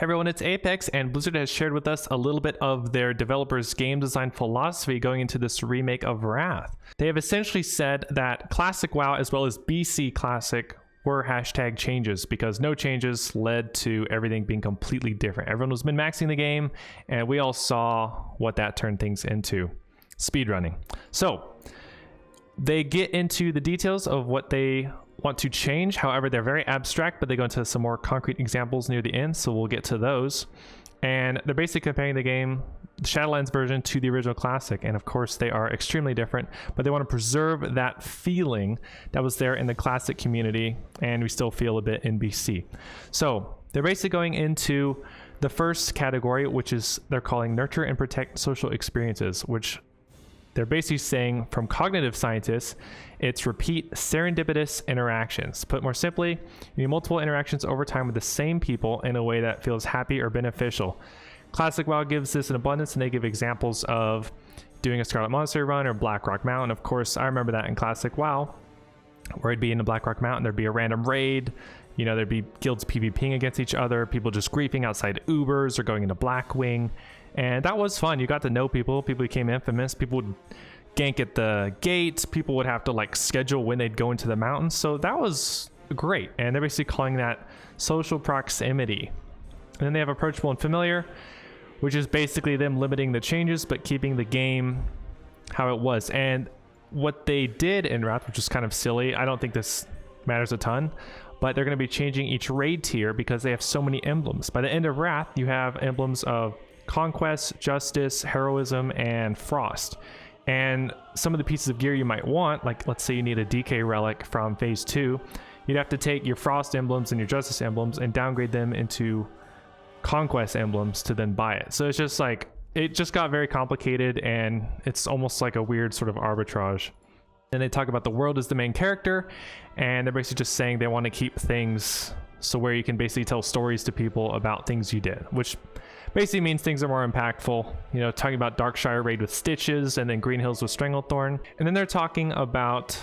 Hey everyone, it's Apex, and Blizzard has shared with us a little bit of their developers' game design philosophy going into this remake of Wrath. They have essentially said that Classic WoW as well as BC Classic were hashtag changes because no changes led to everything being completely different. Everyone was min-maxing the game, and we all saw what that turned things into. Speedrunning. So, they get into the details of what they want to change. However, they're very abstract, but they go into some more concrete examples near the end, so we'll get to those. And they're basically comparing the game, the Shadowlands version, to the original Classic, and of course they are extremely different, but they want to preserve that feeling that was there in the Classic community, and we still feel a bit in BC. So they're basically going into the first category, which is they're calling Nurture and Protect Social Experiences, which they're basically saying, from cognitive scientists, it's repeat serendipitous interactions. Put more simply, you need multiple interactions over time with the same people in a way that feels happy or beneficial. Classic WoW gives this in abundance, and they give examples of doing a Scarlet Monastery run or Black Rock Mountain. Of course, I remember that in Classic WoW, where it'd be in the Black Rock Mountain, there'd be a random raid, you know, there'd be guilds PvPing against each other, people just griefing outside Ubers or going into Blackwing. And that was fun. You got to know people. People became infamous. People would gank at the gate. People would have to like schedule when they'd go into the mountains. So that was great. And they're basically calling that social proximity. And then they have approachable and familiar, which is basically them limiting the changes but keeping the game how it was. And what they did in Wrath, which is kind of silly, I don't think this matters a ton, but they're going to be changing each raid tier because they have so many emblems. By the end of Wrath, you have emblems of Conquest, Justice, Heroism, and Frost. And some of the pieces of gear you might want, like let's say you need a DK relic from phase 2, you'd have to take your Frost emblems and your Justice emblems and downgrade them into Conquest emblems to then buy it. So it's just like, it just got very complicated, and it's almost like a weird sort of arbitrage. And they talk about the world as the main character, and they're basically just saying they want to keep things so where you can basically tell stories to people about things you did, which basically means things are more impactful. You know, talking about Darkshire raid with Stitches and then Green Hills with Stranglethorn. And then they're talking about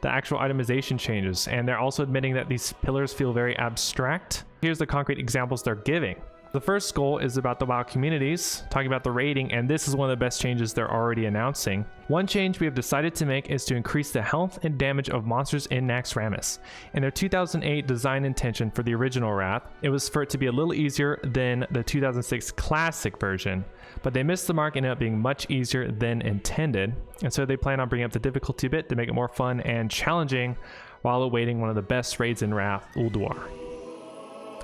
the actual itemization changes, and they're also admitting that these pillars feel very abstract. Here's the concrete examples they're giving. The first goal is about the WoW communities, talking about the raiding, and this is one of the best changes they're already announcing. One change we have decided to make is to increase the health and damage of monsters in Naxxramas. In their 2008 design intention for the original Wrath, it was for it to be a little easier than the 2006 Classic version, but they missed the mark and ended up being much easier than intended, and so they plan on bringing up the difficulty a bit to make it more fun and challenging while awaiting one of the best raids in Wrath, Ulduar.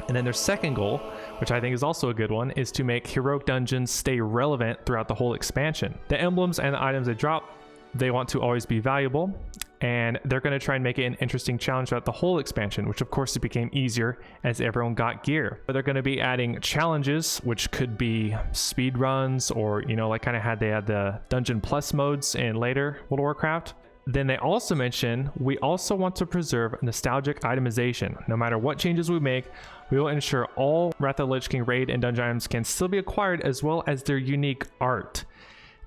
And then their second goal, which I think is also a good one, is to make heroic dungeons stay relevant throughout the whole expansion. The emblems and the items they drop, they want to always be valuable, and they're going to try and make it an interesting challenge throughout the whole expansion, which of course it became easier as everyone got gear. But they're going to be adding challenges, which could be speed runs, or, you know, like kind of they had the Dungeon Plus modes in later World of Warcraft. Then they also mention, we also want to preserve nostalgic itemization. No matter what changes we make, we will ensure all Wrath of the Lich King raid and dungeon items can still be acquired, as well as their unique art.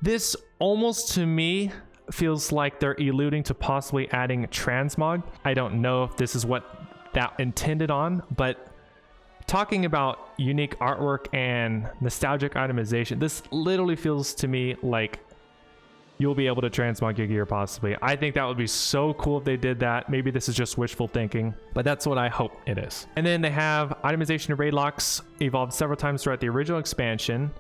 This almost, to me, feels like they're alluding to possibly adding transmog. I don't know if this is what that intended on, but talking about unique artwork and nostalgic itemization, this literally feels to me like you'll be able to transmog your gear possibly. I think that would be so cool if they did that. Maybe this is just wishful thinking, but that's what I hope it is. And then they have itemization of raid locks evolved several times throughout the original expansion,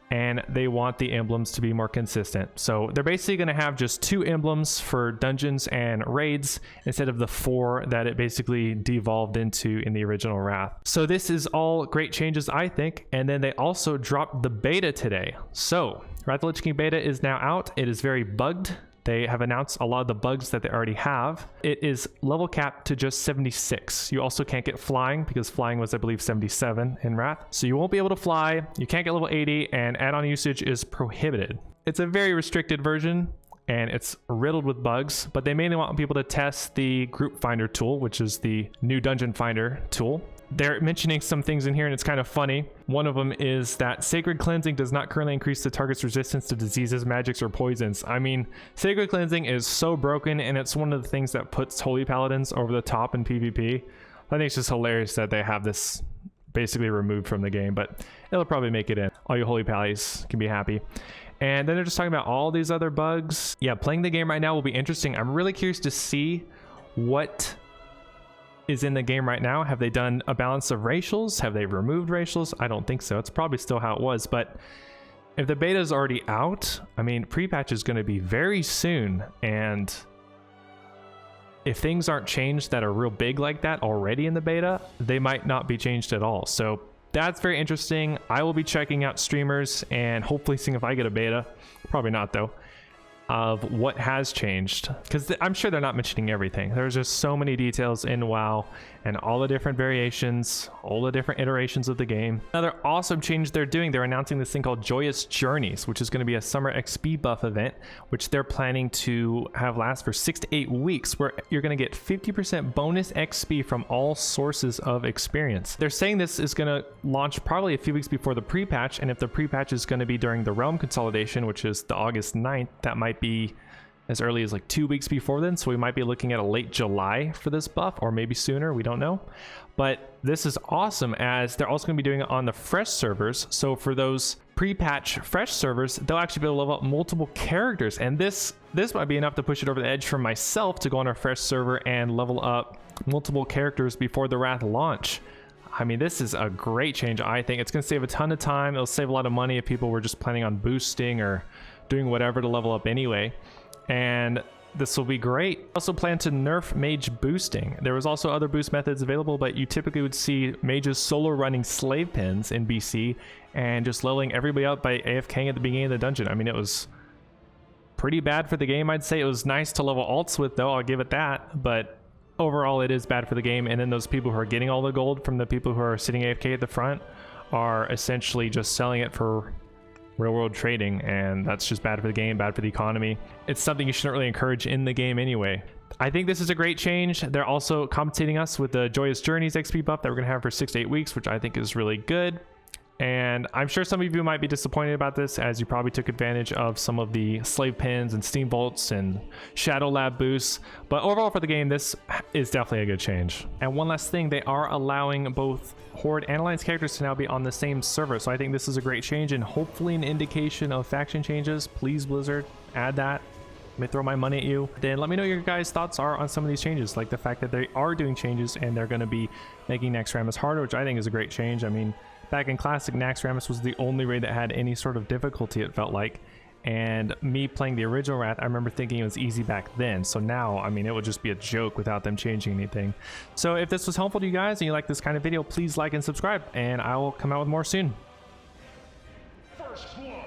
and they want the emblems to be more consistent. So they're basically going to have just 2 emblems for dungeons and raids instead of the 4 that it basically devolved into in the original Wrath. So this is all great changes, I think. And then they also dropped the beta today. So Wrath of the Lich King beta is now out. It is very bugged. They have announced a lot of the bugs that they already have. It is level capped to just 76. You also can't get flying because flying was, I believe, 77 in Wrath. So you won't be able to fly. You can't get level 80, and add-on usage is prohibited. It's a very restricted version, and it's riddled with bugs, but they mainly want people to test the group finder tool, which is the new dungeon finder tool. They're mentioning some things in here, and it's kind of funny. One of them is that Sacred Cleansing does not currently increase the target's resistance to diseases, magics, or poisons. I mean, Sacred Cleansing is so broken, and it's one of the things that puts Holy Paladins over the top in PvP. I think it's just hilarious that they have this basically removed from the game, but it'll probably make it in. All you holy pallies can be happy. And then they're just talking about all these other bugs. Yeah, playing the game right now will be interesting. I'm really curious to see what is in the game right now. Have they done a balance of racials? Have they removed racials? I don't think so. It's probably still how it was, but if the beta is already out, I mean, pre-patch is going to be very soon, and if things aren't changed that are real big like that already in the beta, they might not be changed at all. So that's very interesting. I will be checking out streamers and hopefully seeing if I get a beta. Probably not though. Of what has changed, because I'm sure they're not mentioning everything. There's just so many details in WoW and all the different variations, all the different iterations of the game. Another awesome change they're doing, they're announcing this thing called Joyous Journeys, which is going to be a summer XP buff event, which they're planning to have last for 6 to 8 weeks, where you're going to get 50% bonus XP from all sources of experience. They're saying this is going to launch probably a few weeks before the pre-patch, and if the pre-patch is going to be during the realm consolidation, which is the August 9th, that might be as early as like 2 weeks before then, so we might be looking at a late July for this buff, or maybe sooner, we don't know. But this is awesome, as they're also going to be doing it on the fresh servers. So for those pre-patch fresh servers, they'll actually be able to level up multiple characters, and this might be enough to push it over the edge for myself to go on a fresh server and level up multiple characters before the Wrath launch. I mean, this is a great change. I think it's going to save a ton of time. It'll save a lot of money if people were just planning on boosting or doing whatever to level up anyway, and this will be great. Also plan to nerf Mage Boosting. There was also other boost methods available, but you typically would see mages solo running slave pens in BC and just leveling everybody up by AFKing at the beginning of the dungeon. I mean, it was pretty bad for the game, I'd say. It was nice to level alts with though, I'll give it that, but overall it is bad for the game. And then those people who are getting all the gold from the people who are sitting AFK at the front are essentially just selling it for real world trading, and that's just bad for the game, bad for the economy. It's something you shouldn't really encourage in the game anyway. I think this is a great change. They're also compensating us with the Joyous Journeys XP buff that we're gonna have for 6 to 8 weeks, which I think is really good. And I'm sure some of you might be disappointed about this, as you probably took advantage of some of the slave pins and steam bolts and shadow lab boosts, but overall for the game, this is definitely a good change. And one last thing, they are allowing both Horde and Alliance characters to now be on the same server, so I think this is a great change and hopefully an indication of faction changes. Please, Blizzard, add that. Let me throw my money at you. Then let me know what your guys' thoughts are on some of these changes, like the fact that they are doing changes and they're going to be making Naxxramas harder, which I think is a great change. I mean, back in Classic, Naxxramas was the only raid that had any sort of difficulty, it felt like. And me playing the original Wrath, I remember thinking it was easy back then. So now, I mean, it would just be a joke without them changing anything. So if this was helpful to you guys and you like this kind of video, please like and subscribe, and I will come out with more soon. First blood.